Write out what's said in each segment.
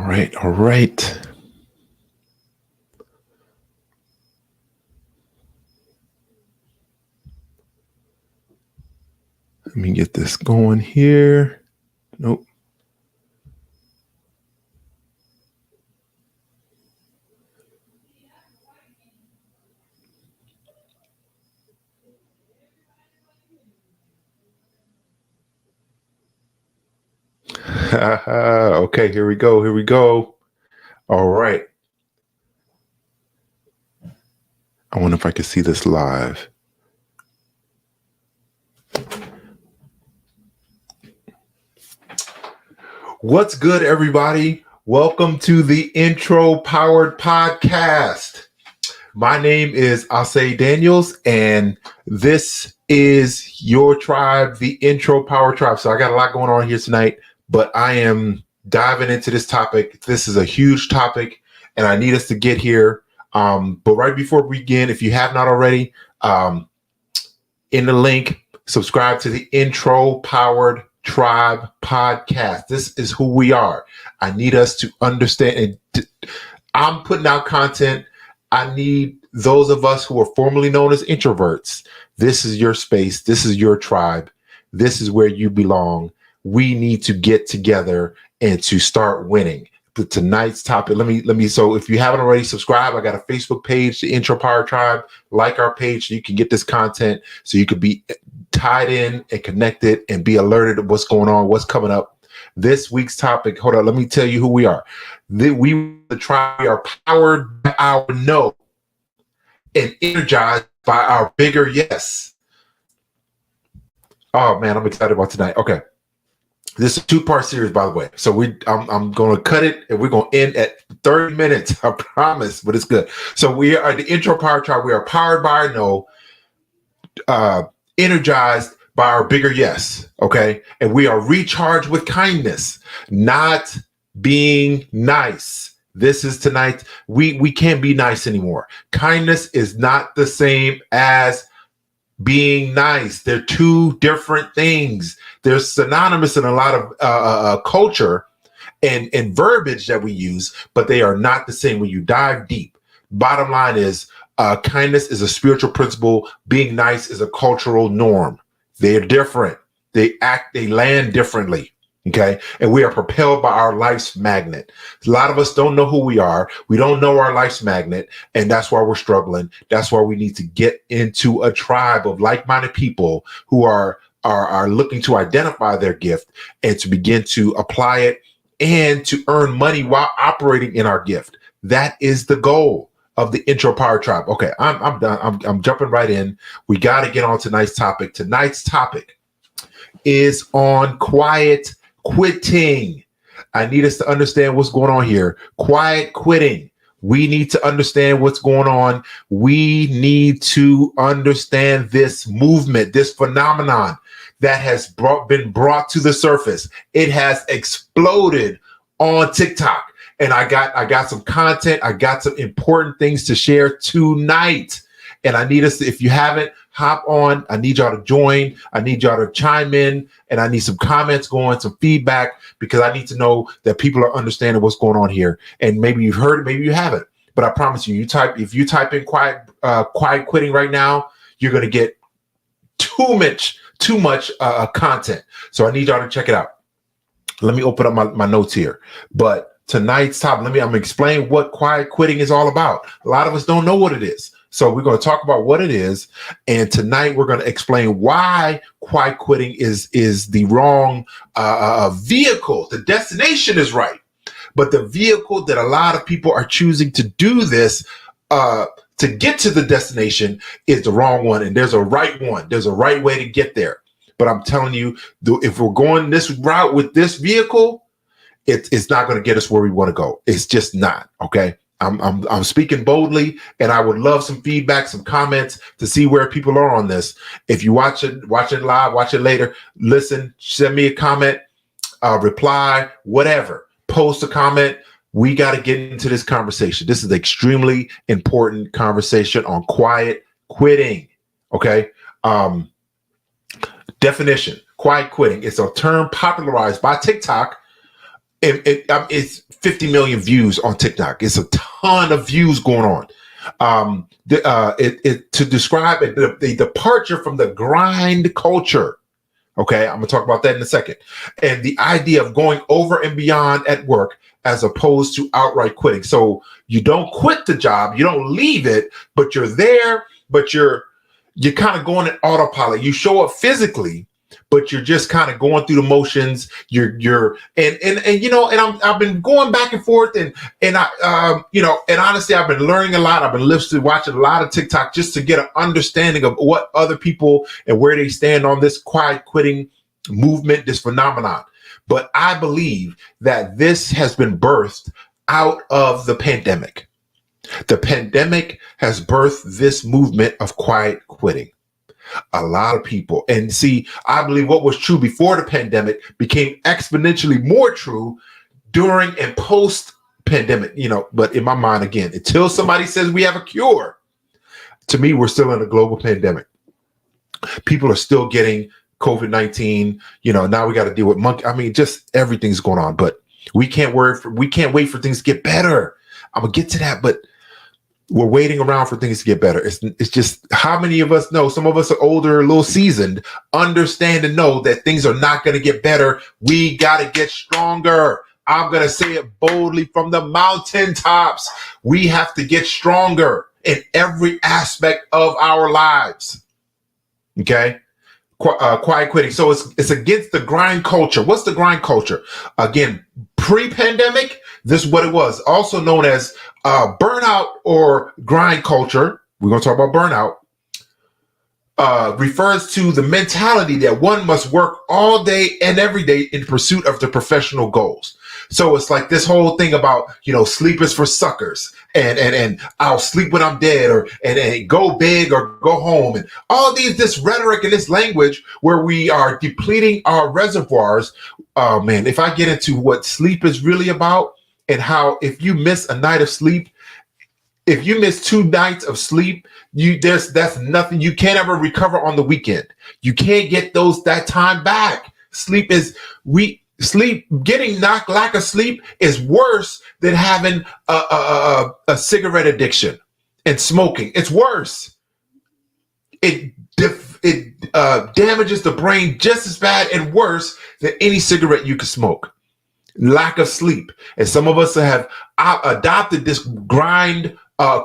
right. All right. Let me get this going here. Nope. Okay, here we go. Here we go. All right. I wonder if I can see this live. What's good, everybody? Welcome to the Intro Powered Podcast. My name is Asay Daniels, and this is your tribe, the Intro Power Tribe. So I got a lot going on here tonight, but I am diving into this topic. This is a huge topic, and I need us to get here. But right before we begin, if you have not already, in the link, subscribe to the Intro Powered Tribe Podcast. This is who we are. I need us to understand. I'm putting out content. I need those of us who are formerly known as introverts. This is your space. This is your tribe. This is where you belong. We need to get together and to start winning. But tonight's topic, let me. So if you haven't already subscribed, I got a Facebook page, the Intro Power Tribe. Like our page so you can get this content, so you could be tied in and connected and be alerted of what's going on, what's coming up. This week's topic, hold on, let me tell you who we are. The tribe, we are powered by our no and energized by our bigger yes. Oh man, I'm excited about tonight. Okay. This is a 2-part series, by the way. So I'm going to cut it and we're going to end at 30 minutes. I promise, but it's good. So we are the Intro Power Tribe. We are powered by our no, energized by our bigger yes. Okay. And we are recharged with kindness, not being nice. This is tonight. We can't be nice anymore. Kindness is not the same as being nice. They're two different things. They're synonymous in a lot of culture and verbiage that we use, but they are not the same when you dive deep. Bottom line is kindness is a spiritual principle. Being nice is a cultural norm. They're different. They land differently. Okay. And we are propelled by our life's magnet. A lot of us don't know who we are. We don't know our life's magnet. And that's why we're struggling. That's why we need to get into a tribe of like-minded people who are looking to identify their gift and to begin to apply it and to earn money while operating in our gift. That is the goal of the Intro Power Tribe. Okay. I'm done. I'm jumping right in. We got to get on tonight's topic. Tonight's topic is on quiet quitting. I need us to understand what's going on here. Quiet quitting. We need to understand what's going on. We need to understand this movement, this phenomenon that has been brought to the surface. It has exploded on TikTok. And I got some content. I got some important things to share tonight. And I need us to, if you haven't, hop on. I need y'all to join. I need y'all to chime in, and I need some comments going, some feedback, because I need to know that people are understanding what's going on here. And maybe you've heard it, maybe you haven't. But I promise you, if you type in quiet quitting right now, you're going to get too much content. So I need y'all to check it out. Let me open up my notes here. But tonight's topic, I'm going to explain what quiet quitting is all about. A lot of us don't know what it is. So we're going to talk about what it is. And tonight we're going to explain why quiet quitting is the wrong vehicle. The destination is right, but the vehicle that a lot of people are choosing to do this to get to the destination is the wrong one. And there's a right one. There's a right way to get there. But I'm telling you, if we're going this route with this vehicle, it's not going to get us where we want to go. It's just not. Okay. I'm speaking boldly, and I would love some feedback, some comments to see where people are on this. If you watch it live, watch it later, listen, send me a comment, reply, whatever, post a comment. We got to get into this conversation. This is an extremely important conversation on quiet quitting. Okay. Definition: quiet quitting. It's a term popularized by TikTok It's 50 million views on TikTok. It's a ton of views going on. To describe it, the departure from the grind culture. Okay, I'm gonna talk about that in a second. And the idea of going over and beyond at work as opposed to outright quitting. So you don't quit the job, you don't leave it, but you're there, but you're kind of going in autopilot. You show up physically, but you're just kind of going through the motions. I've been going back and forth and honestly, I've been learning a lot. I've been watching a lot of TikTok just to get an understanding of what other people and where they stand on this quiet quitting movement, this phenomenon. But I believe that this has been birthed out of the pandemic. The pandemic has birthed this movement of quiet quitting. A lot of people, and see, I believe what was true before the pandemic became exponentially more true during and post pandemic, but in my mind, again, until somebody says we have a cure, to me, we're still in a global pandemic. People are still getting COVID-19. Now we got to deal with monkey. I mean, just everything's going on, but we can't wait for things to get better. I'm gonna get to that, but we're waiting around for things to get better. It's just, how many of us know? Some of us are older, a little seasoned, understand and know that things are not going to get better. We got to get stronger. I'm going to say it boldly from the mountaintops. We have to get stronger in every aspect of our lives. Okay? Quiet quitting. So it's against the grind culture. What's the grind culture? Again, pre-pandemic, this is what it was. Also known as burnout or grind culture. We're going to talk about burnout. Refers to the mentality that one must work all day and every day in pursuit of the professional goals. So it's like this whole thing about, sleep is for suckers and I'll sleep when I'm dead and go big or go home, and all this rhetoric and this language where we are depleting our reservoirs. Oh man, if I get into what sleep is really about and how if you miss a night of sleep, if you miss 2 nights of sleep, that's nothing. You can't ever recover on the weekend. You can't get that time back. Getting lack of sleep is worse than having a cigarette addiction and smoking. It's worse. It damages the brain just as bad and worse than any cigarette you could smoke. Lack of sleep. And some of us have adopted this grind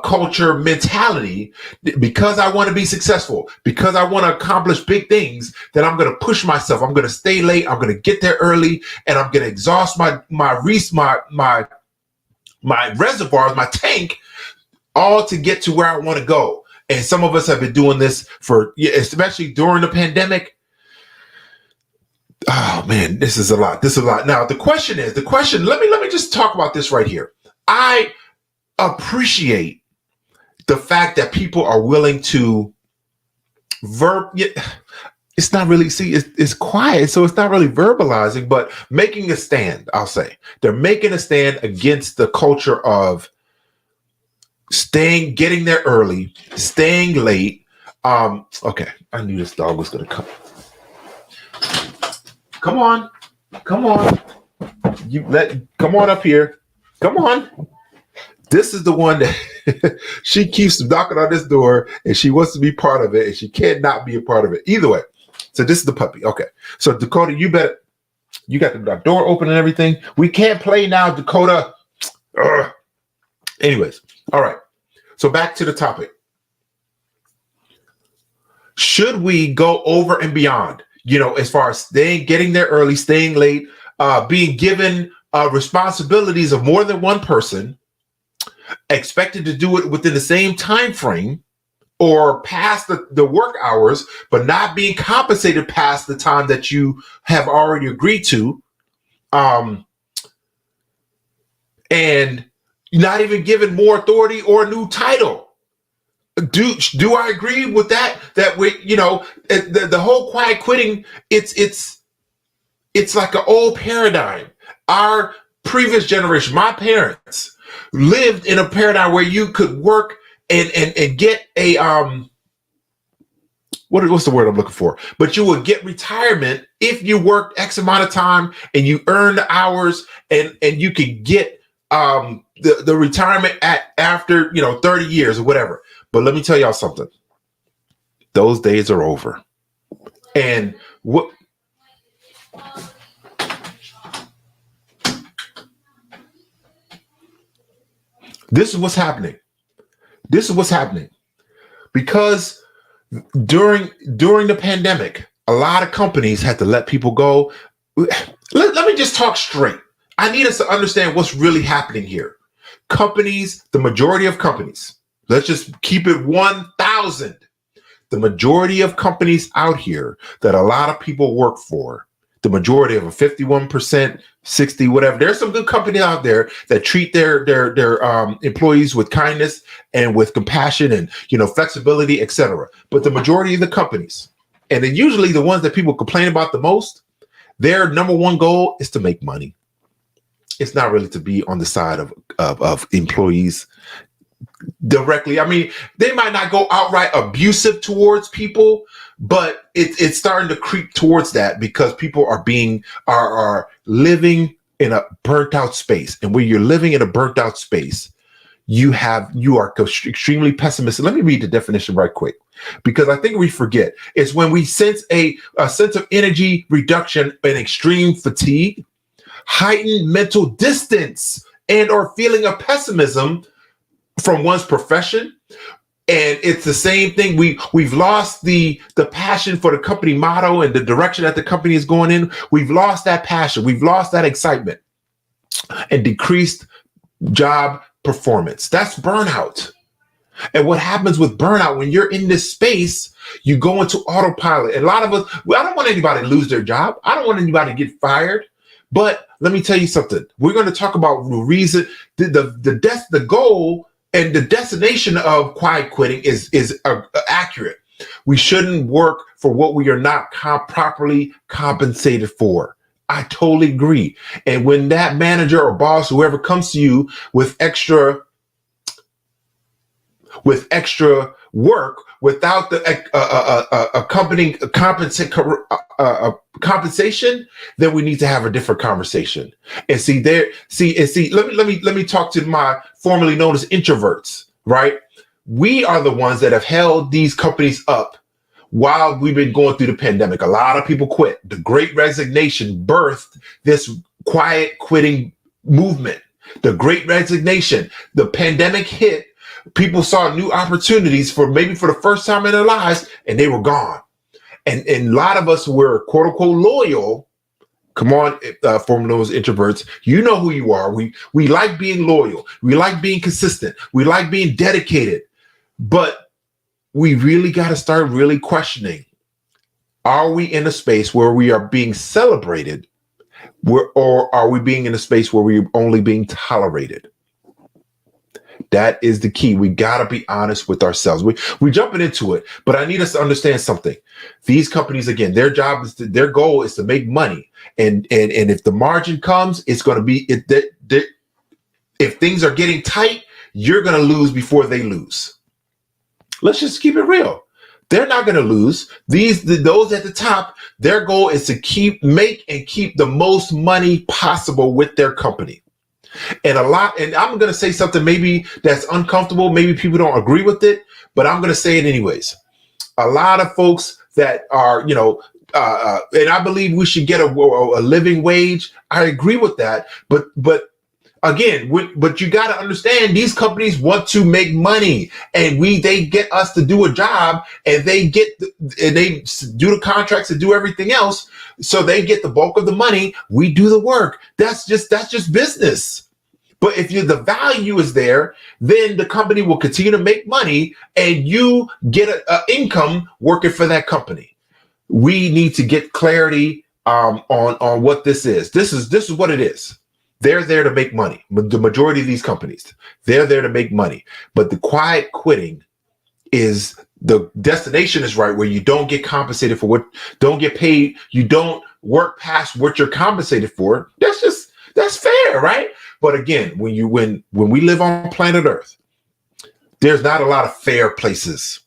culture mentality. Because I want to be successful, because I want to accomplish big things, that I'm going to push myself. I'm going to stay late. I'm going to get there early, and I'm going to exhaust my reservoirs, my tank, all to get to where I want to go. And some of us have been doing this especially during the pandemic. Oh man, this is a lot. Now the question, let me just talk about this right here. I appreciate the fact that people are willing to it's not really, it's quiet, so it's not really verbalizing, but making a stand. I'll say they're making a stand against the culture of getting there early, staying late. Okay, I knew this dog was gonna come. Come on. Come on up here. Come on. This is the one that she keeps knocking on this door and she wants to be part of it and she can't not be a part of it. Either way. So this is the puppy. Okay. So Dakota, you got the door open and everything. We can't play now, Dakota. Ugh. Anyways. All right. So back to the topic. Should we go over and beyond? As far as getting there early, staying late, being given responsibilities of more than one person, expected to do it within the same time frame or past the work hours, but not being compensated past the time that you have already agreed to, and not even given more authority or a new title. Do I agree with that? That we, the whole quiet quitting, it's like an old paradigm. Our previous generation, my parents, lived in a paradigm where you could work and get a what's the word I'm looking for? But you would get retirement if you worked X amount of time and you earn the hours and you can get the retirement after 30 years or whatever. But let me tell y'all something. Those days are over. And what this is what's happening. This is what's happening. Because during the pandemic, a lot of companies had to let people go. Let me just talk straight. I need us to understand what's really happening here. Companies, the majority of companies, let's just keep it 1,000. The majority of companies out here that a lot of people work for, the majority of them, 51%, 60, whatever. There's some good companies out there that treat their employees with kindness and with compassion and flexibility, etc. But the majority of the companies, and then usually the ones that people complain about the most, their number one goal is to make money. It's not really to be on the side of employees directly. I mean, they might not go outright abusive towards people, but it's starting to creep towards that because people are living in a burnt out space. And when you're living in a burnt out space, you are extremely pessimistic. Let me read the definition right quick, because I think we forget. It's when we sense a sense of energy reduction and extreme fatigue, heightened mental distance, and or feeling of pessimism from one's profession. And it's the same thing. We've lost the passion for the company motto and the direction that the company is going in. We've lost that passion. We've lost that excitement and decreased job performance. That's burnout. And what happens with burnout, when you're in this space, you go into autopilot. And a lot of us, I don't want anybody to lose their job. I don't want anybody to get fired. But let me tell you something. We're going to talk about the reason, the goal and the destination of quiet quitting is accurate. We shouldn't work for what we are not properly compensated for. I totally agree. And when that manager or boss, whoever comes to you with extra work without the accompanying compensation, then we need to have a different conversation. And let me talk to my formerly known as introverts, right? We are the ones that have held these companies up while we've been going through the pandemic. A lot of people quit. The Great Resignation birthed this quiet quitting movement. The Great Resignation, the pandemic hit. People saw new opportunities for the first time in their lives, and they were gone. And a lot of us were quote unquote loyal. Come on, former those introverts, you know who you are. We like being loyal. We like being consistent. We like being dedicated. But we really got to start really questioning: are we in a space where we are being celebrated, or are we being in a space where we're only being tolerated? That is the key. We got to be honest with ourselves. We're jumping into it, but I need us to understand something. These companies, again, their goal is to make money. And if the margin comes, it's going to be, if things are getting tight, you're going to lose before they lose. Let's just keep it real. They're not going to lose. Those at the top, their goal is to keep the most money possible with their company. And I'm going to say something maybe that's uncomfortable. Maybe people don't agree with it, but I'm going to say it anyways. A lot of folks that are, and I believe we should get a living wage. I agree with that. But again, but you got to understand, these companies want to make money, and they get us to do a job, and they do the contracts and do everything else. So they get the bulk of the money. We do the work. That's just business. But if the value is there, then the company will continue to make money, and you get an income working for that company. We need to get clarity on what this is. This is what it is. They're there to make money. The majority of these companies, they're there to make money. But the quiet quitting is the destination is right, where you don't get compensated for don't get paid. You don't work past what you're compensated for. That's fair, right? But again, when we live on planet Earth, there's not a lot of fair places.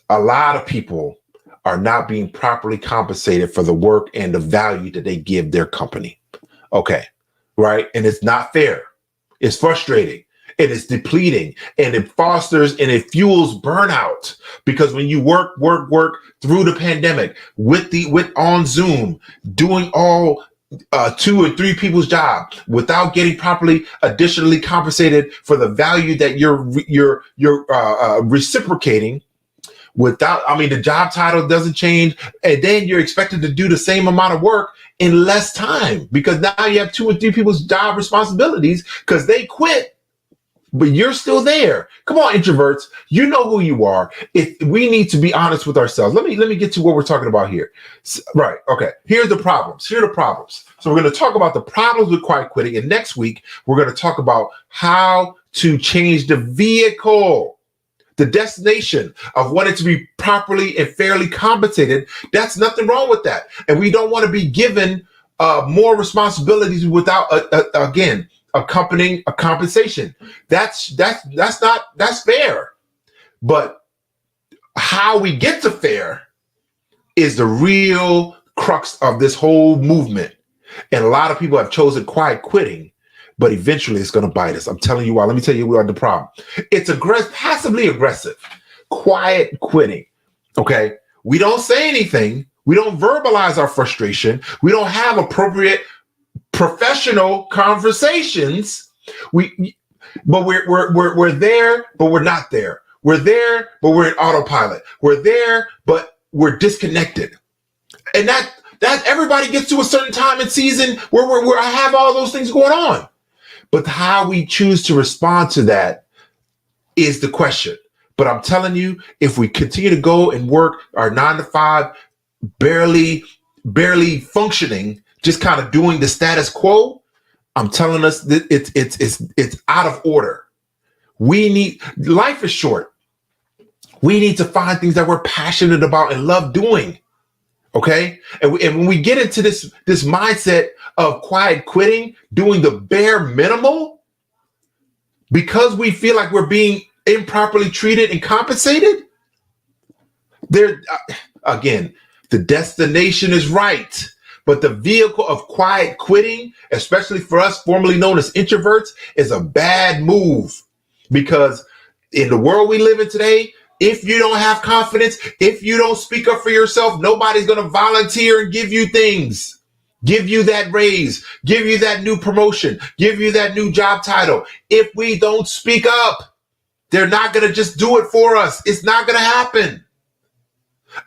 A lot of people are not being properly compensated for the work and the value that they give their company. Okay, right? And it's not fair. It's frustrating. And it's depleting, and it fosters and it fuels burnout, because when you work through the pandemic with on Zoom, doing all 2 or 3 people's job without getting properly additionally compensated for the value that you're reciprocating, without, I mean, the job title doesn't change, and then you're expected to do the same amount of work in less time, because now you have 2 or 3 people's job responsibilities because they quit. But you're still there. Come on, introverts. You know who you are. If we need to be honest with ourselves. Let me get to what we're talking about here. Right. Okay. Here are the problems. So we're going to talk about the problems with quiet quitting. And next week, we're going to talk about how to change the vehicle, the destination of wanting to be properly and fairly compensated. That's nothing wrong with that. And we don't want to be given more responsibilities without, again, accompanying a compensation. That's fair. But how we get to fair is the real crux of this whole movement. And a lot of people have chosen quiet quitting, but eventually it's going to bite us. I'm telling you why. Let me tell you what the problem. It's passively aggressive, quiet quitting. Okay. We don't say anything. We don't verbalize our frustration. We don't have appropriate professional conversations. But we're there, but we're not there. We're there, but we're in autopilot. We're there, but we're disconnected. And that everybody gets to a certain time and season where I have all those things going on. But how we choose to respond to that is the question. But I'm telling you, if we continue to go and work our 9 to 5, barely functioning, just kind of doing the status quo, I'm telling us that it's out of order. Life is short. We need to find things that we're passionate about and love doing. Okay. And when we get into this mindset of quiet quitting, doing the bare minimal, because we feel like we're being improperly treated and compensated, again, the destination is right. But the vehicle of quiet quitting, especially for us formerly known as introverts, is a bad move, because in the world we live in today, if you don't have confidence, if you don't speak up for yourself, nobody's going to volunteer and give you things, give you that raise, give you that new promotion, give you that new job title. If we don't speak up, they're not going to just do it for us. It's not going to happen.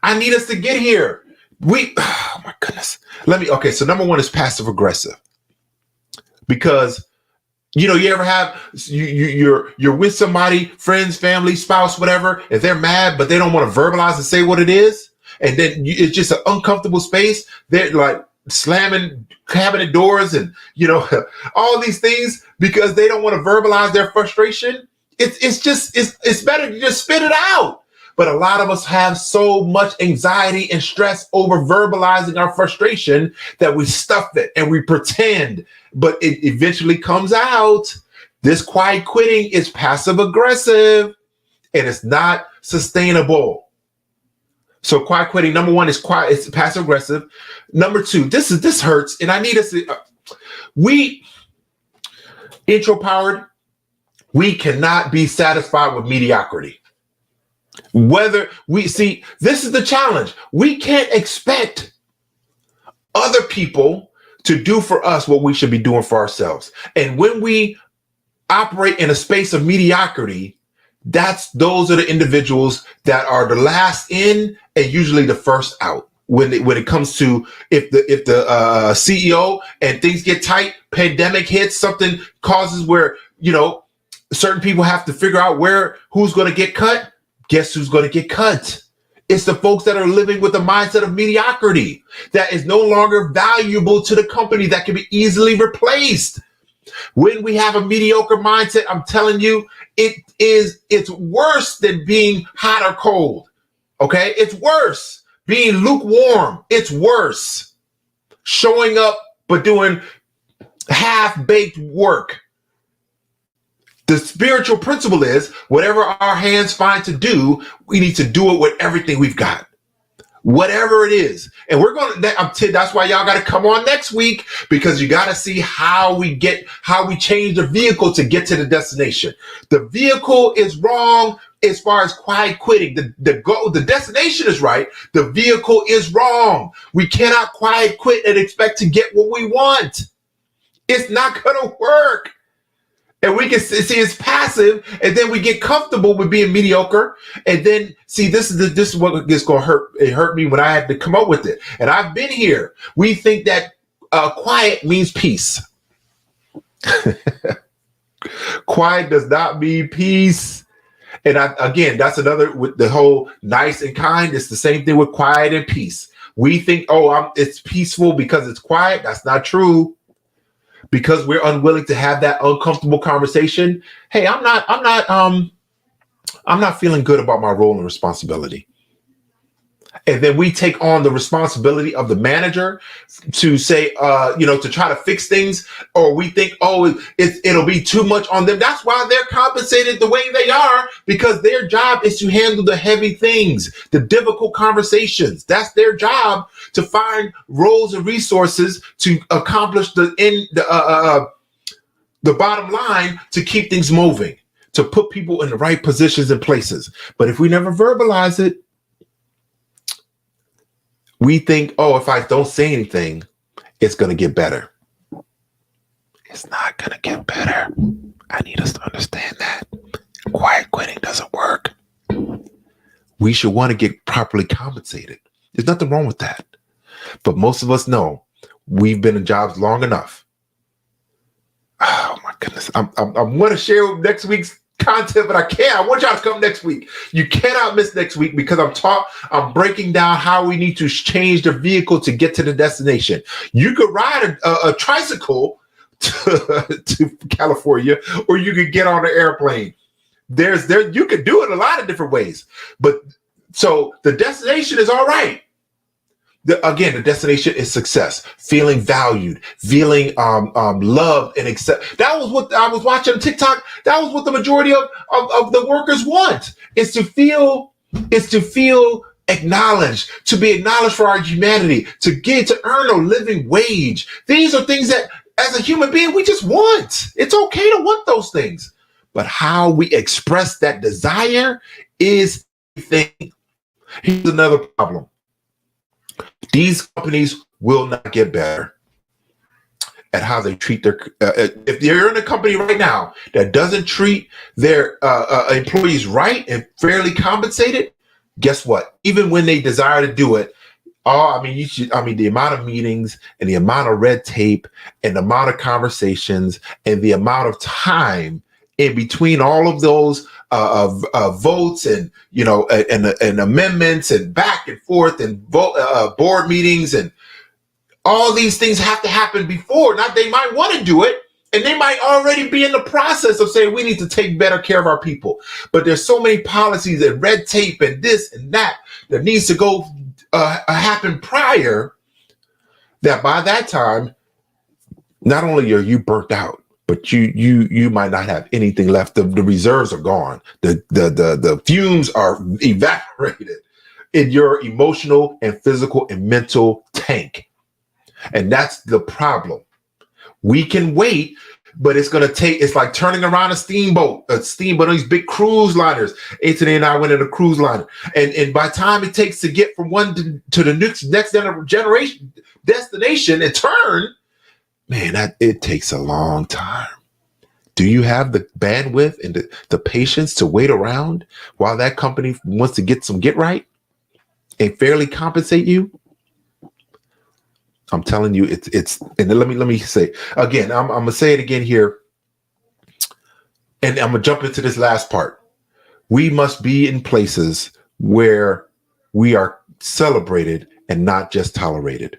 I need us to get here. Oh my goodness. So number 1 is passive aggressive, because, you ever have, you're with somebody, friends, family, spouse, whatever, and they're mad, but they don't want to verbalize and say what it is. And then it's just an uncomfortable space. They're like slamming cabinet doors and, all these things because they don't want to verbalize their frustration. It's better to just spit it out. But a lot of us have so much anxiety and stress over verbalizing our frustration that we stuff it and we pretend, but it eventually comes out. This quiet quitting is passive aggressive and it's not sustainable. So quiet quitting, number 1 is it's passive aggressive. Number 2, this hurts. And I need us to, intro powered, we cannot be satisfied with mediocrity. Whether this is the challenge. We can't expect other people to do for us what we should be doing for ourselves. And when we operate in a space of mediocrity, those are the individuals that are the last in and usually the first out. When it comes to if the CEO and things get tight, pandemic hits, something causes where, certain people have to figure out who's going to get cut. Guess who's going to get cut? It's the folks that are living with the mindset of mediocrity that is no longer valuable to the company, that can be easily replaced. When we have a mediocre mindset, I'm telling you, it's worse than being hot or cold. Okay. It's worse. Being lukewarm. It's worse. Showing up, but doing half-baked work. The spiritual principle is whatever our hands find to do, we need to do it with everything we've got. whatever it is. And we're going to, that's why y'all got to come on next week, because you got to see how we change the vehicle to get to the destination. The vehicle is wrong as far as quiet quitting. The destination is right. The vehicle is wrong. We cannot quiet quit and expect to get what we want. It's not going to work. And we can see it's passive, and then we get comfortable with being mediocre. And then see, this is what is going to hurt. It hurt me when I had to come up with it. And I've been here. We think that quiet means peace. Quiet does not mean peace. And again, that's another with the whole nice and kind. It's the same thing with quiet and peace. We think, it's peaceful because it's quiet. That's not true. Because we're unwilling to have that uncomfortable conversation. Hey, I'm not feeling good about my role and responsibility. And then we take on the responsibility of the manager to say, to try to fix things, or we think, it'll be too much on them. That's why they're compensated the way they are, because their job is to handle the heavy things, the difficult conversations. That's their job, to find roles and resources to accomplish the bottom line, to keep things moving, to put people in the right positions and places. But if we never verbalize it, we think, if I don't say anything, it's going to get better. It's not going to get better. I need us to understand that. Quiet quitting doesn't work. We should want to get properly compensated. There's nothing wrong with that. But most of us know we've been in jobs long enough. Oh my goodness. I want to share next week's content, but I can't. I want y'all to come next week. You cannot miss next week, because I'm breaking down how we need to change the vehicle to get to the destination. You could ride a tricycle to California, or you could get on an airplane. You could do it a lot of different ways. But so the destination is all right. Again, the destination is success, feeling valued, feeling loved and accepted. That was what I was watching on TikTok. That was what the majority of the workers want, is to feel acknowledged, to be acknowledged for our humanity, to earn a living wage. These are things that, as a human being, we just want. It's okay to want those things. But how we express that desire is the thing. Here's another problem. These companies will not get better at how they treat their. If you're in a company right now that doesn't treat their employees right and fairly compensated, guess what? Even when they desire to do it, the amount of meetings and the amount of red tape and the amount of conversations and the amount of time in between all of those votes and and amendments and back and forth and board meetings and all these things have to happen before. Now, they might want to do it, and they might already be in the process of saying we need to take better care of our people. But there's so many policies and red tape and this and that needs to go happen prior, that by that time, not only are you burnt out, but you might not have anything left. The reserves are gone. The fumes are evaporated in your emotional and physical and mental tank. And that's the problem. We can wait, but it's going to take, it's like turning around a steamboat on these big cruise liners. Anthony and I went in a cruise liner. And by the time it takes to get from one to the next generation destination and turn, man, it takes a long time. Do you have the bandwidth and the patience to wait around while that company wants to get right and fairly compensate you? I'm telling you, it's. And let me say again. I'm gonna say it again here, and I'm gonna jump into this last part. We must be in places where we are celebrated and not just tolerated.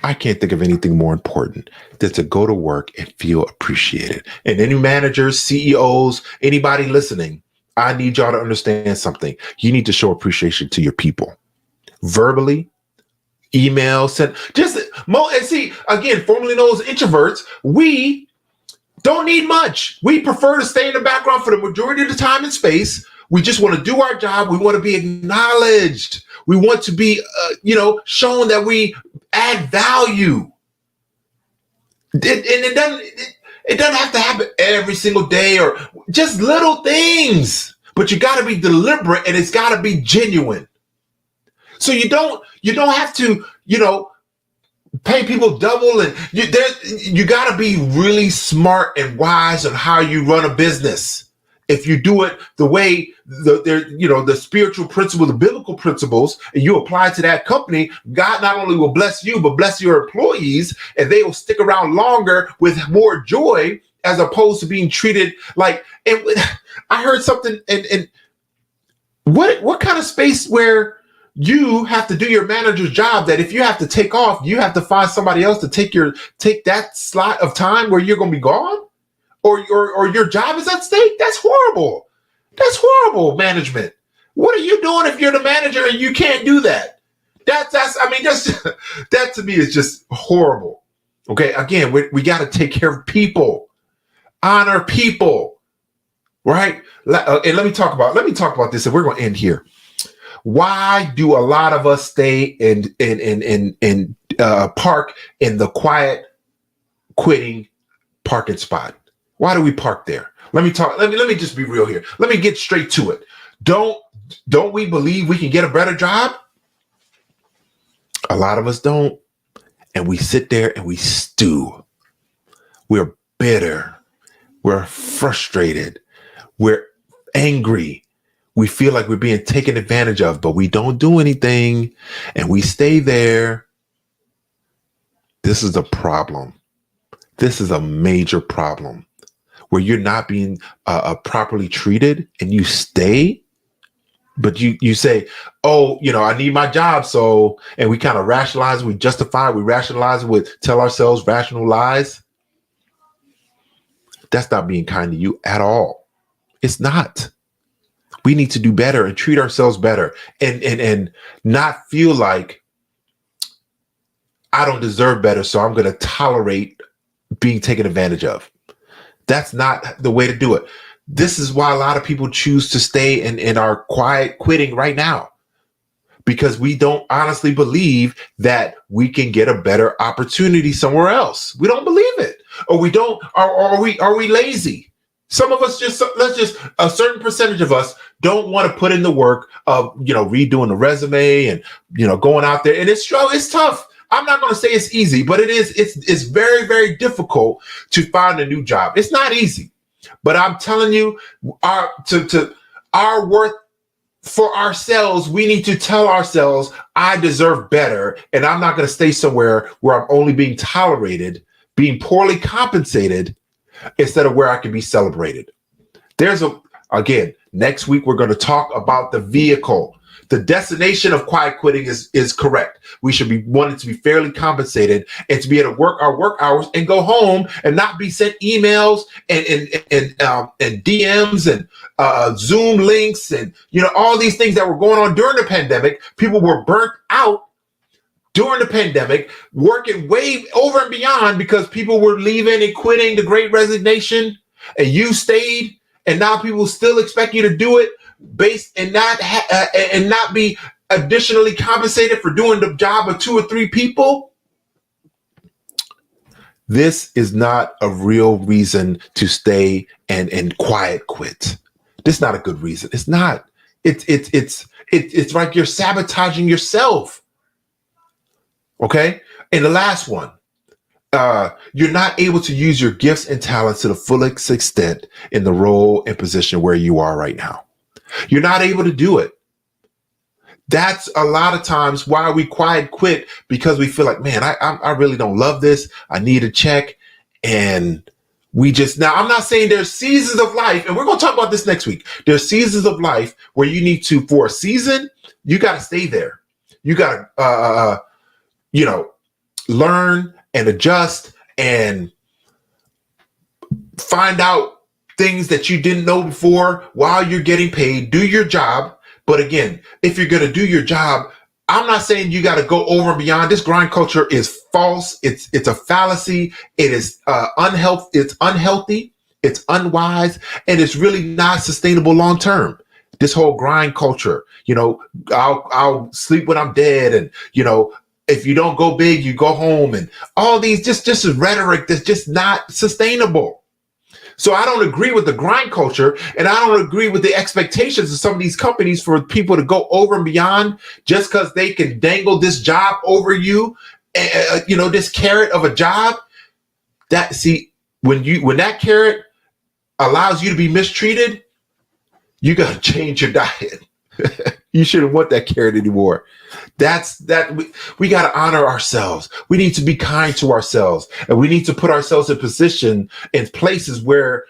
I can't think of anything more important than to go to work and feel appreciated. And any managers, CEOs, anybody listening, I need y'all to understand something. You need to show appreciation to your people, verbally, email, send. And see, again, formerly known as introverts, we don't need much. We prefer to stay in the background for the majority of the time and space. We just want to do our job. We want to be acknowledged. We want to be, shown that we add value. It doesn't have to happen every single day or just little things, but you got to be deliberate and it's got to be genuine. So you don't have to, pay people double, and you got to be really smart and wise on how you run a business. If you do it the way the spiritual principle, the biblical principles, and you apply to that company, God not only will bless you, but bless your employees, and they will stick around longer with more joy, as opposed to being treated like. And I heard something, and what kind of space where you have to do your manager's job, that if you have to take off, you have to find somebody else to take that slot of time where you're going to be gone? Or your job is at stake? That's horrible. That's horrible management. What are you doing if you're the manager and you can't do that? That to me is just horrible. Okay, again, we got to take care of people, honor people, right? And let me talk about this, and we're going to end here. Why do a lot of us stay and park in the quiet quitting parking spot? Why do we park there? Let me just be real here. Let me get straight to it. Don't we believe we can get a better job? A lot of us don't. And we sit there and we stew. We're bitter. We're frustrated. We're angry. We feel like we're being taken advantage of, but we don't do anything and we stay there. This is a problem. This is a major problem, where you're not being properly treated and you stay, but you say, oh, I need my job. So, and we kind of rationalize, we justify, we rationalize, tell ourselves rational lies. That's not being kind to you at all. It's not. We need to do better and treat ourselves better and not feel like I don't deserve better, so I'm going to tolerate being taken advantage of. That's not the way to do it. This is why a lot of people choose to stay in our quiet quitting right now, because we don't honestly believe that we can get a better opportunity somewhere else. We don't believe it, or we don't, or are we lazy? Some of us a certain percentage of us don't want to put in the work of, redoing the resume and, going out there. And it's tough. I'm not going to say it's easy, but it's very, very difficult to find a new job. It's not easy, but I'm telling you, our worth for ourselves, we need to tell ourselves, I deserve better. And I'm not going to stay somewhere where I'm only being tolerated, being poorly compensated, instead of where I can be celebrated. Again, next week, we're going to talk about the vehicle. The destination of quiet quitting is correct. We should be wanting to be fairly compensated and to be able to work our work hours and go home and not be sent emails and DMs and Zoom links and, all these things that were going on during the pandemic. People were burnt out during the pandemic, working way over and beyond because people were leaving and quitting, the great resignation, and you stayed, and now people still expect you to do it based and not be additionally compensated for doing the job of 2 or 3 people. This is not a real reason to stay and quiet quit. This is not a good reason. It's not. It's like you're sabotaging yourself. Okay. And the last one, you're not able to use your gifts and talents to the fullest extent in the role and position where you are right now. You're not able to do it. That's a lot of times why we quiet quit, because we feel like, man, I really don't love this. I need a check. And now I'm not saying there's seasons of life, and we're going to talk about this next week. There's seasons of life where you need to, for a season, you got to stay there. You got to, learn and adjust and find out things that you didn't know before while you're getting paid. Do your job. But again, if you're going to do your job, I'm not saying you got to go over and beyond. This grind culture is false. It's a fallacy. It is unhealthy. It's unhealthy. It's unwise. And it's really not sustainable long term. This whole grind culture, I'll sleep when I'm dead, and if you don't go big, you go home, and all these just rhetoric that's just not sustainable. So I don't agree with the grind culture, and I don't agree with the expectations of some of these companies for people to go over and beyond just because they can dangle this job over you, this carrot of a job. When that carrot allows you to be mistreated, you got to change your diet. You shouldn't want that carrot anymore. We got to honor ourselves. We need to be kind to ourselves, and we need to put ourselves in position in places where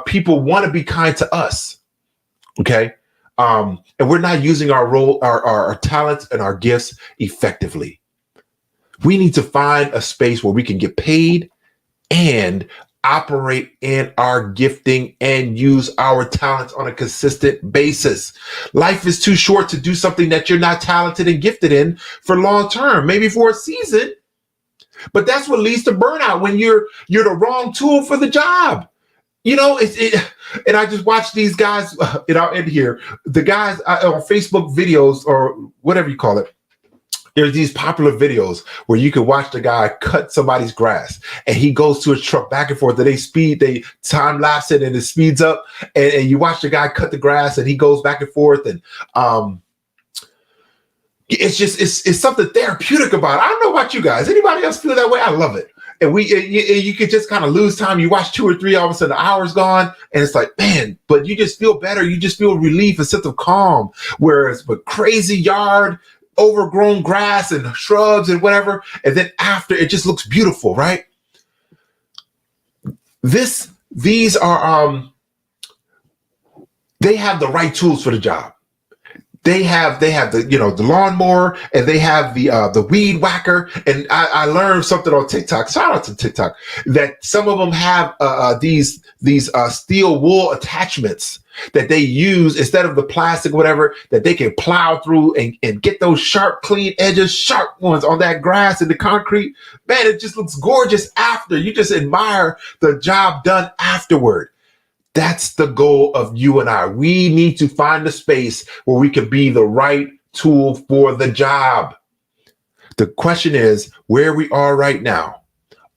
people want to be kind to us. Okay. And we're not using our role, our talents and our gifts effectively. We need to find a space where we can get paid and operate in our gifting and use our talents on a consistent basis. Life is too short to do something that you're not talented and gifted in for long term, maybe for a season. But that's what leads to burnout, when you're the wrong tool for the job. And I just watch these guys, I'll end here. The guys on Facebook videos, or whatever you call it. There's these popular videos where you can watch the guy cut somebody's grass, and he goes to his truck back and forth, and they time lapse it, and it speeds up, and you watch the guy cut the grass, and he goes back and forth, and it's something therapeutic about it. I don't know about you guys. Anybody else feel that way? I love it. And you could just kind of lose time. You watch 2 or 3, all of a sudden the hour's gone, and it's like, man, but you just feel better. You just feel relief, a sense of calm. Whereas with crazy yard, overgrown grass and shrubs and whatever, and then after, it just looks beautiful, right? These are they have the right tools for the job. They have the lawnmower, and they have the weed whacker. And I learned something on TikTok. Shout out to TikTok, that some of them have these steel wool attachments that they use instead of the plastic, whatever, that they can plow through and get those sharp, clean edges, sharp ones on that grass and the concrete. Man, it just looks gorgeous after. You just admire the job done afterward. That's the goal of you and I. We need to find a space where we can be the right tool for the job. The question is, where we are right now,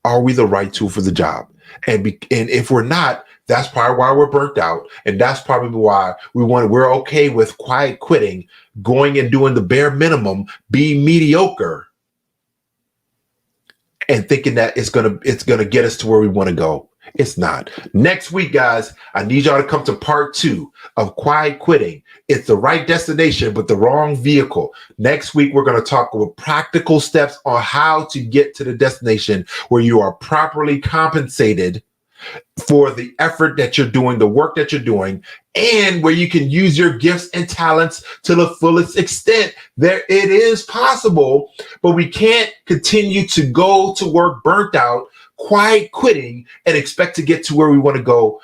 are we the right tool for the job? And if we're not, that's probably why we're burnt out. And that's probably why we're okay with quiet quitting, going and doing the bare minimum, being mediocre, and thinking that it's gonna get us to where we want to go. It's not. Next week, guys, I need y'all to come to part 2 of quiet quitting. It's the right destination, but the wrong vehicle. Next week, we're going to talk about practical steps on how to get to the destination where you are properly compensated for the effort that you're doing, the work that you're doing, and where you can use your gifts and talents to the fullest extent. It is possible, but we can't continue to go to work burnt out, quiet quitting, and expect to get to where we want to go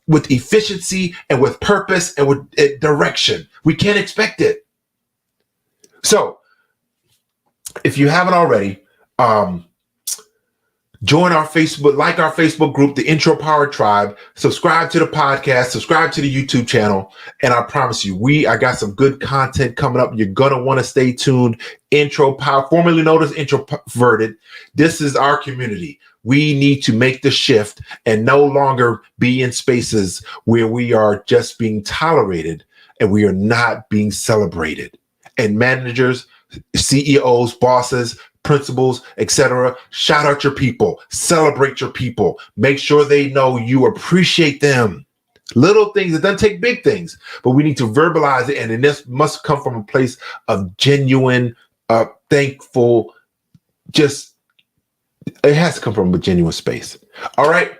with efficiency and with purpose and with direction. We can't expect it. So if you haven't already, join our Facebook, like our Facebook group, the Intro Power Tribe, subscribe to the podcast, subscribe to the YouTube channel. And I promise you, I got some good content coming up. You're going to want to stay tuned. Intro Power, formerly known as Introverted. This is our community. We need to make the shift and no longer be in spaces where we are just being tolerated and we are not being celebrated. And managers, CEOs, bosses, principals, etc., shout out your people, celebrate your people, make sure they know you appreciate them. Little things, it doesn't take big things, but we need to verbalize it, and this must come from a place of genuine, thankful, it has to come from a genuine space. All right,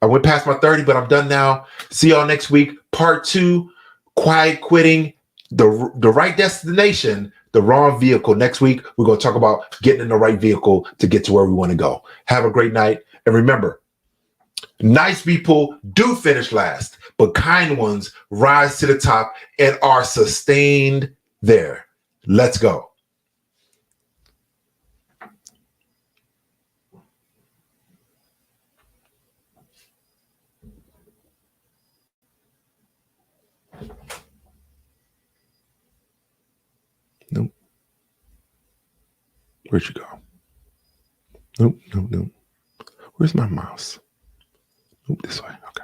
I went past my 30, but I'm done now. See y'all next week. Part 2, quiet quitting, the right destination, the wrong vehicle. Next week, we're going to talk about getting in the right vehicle to get to where we want to go. Have a great night. And remember, nice people do finish last, but kind ones rise to the top and are sustained there. Let's go. Where'd you go? Nope, nope, nope. Where's my mouse? Nope, this way. Okay.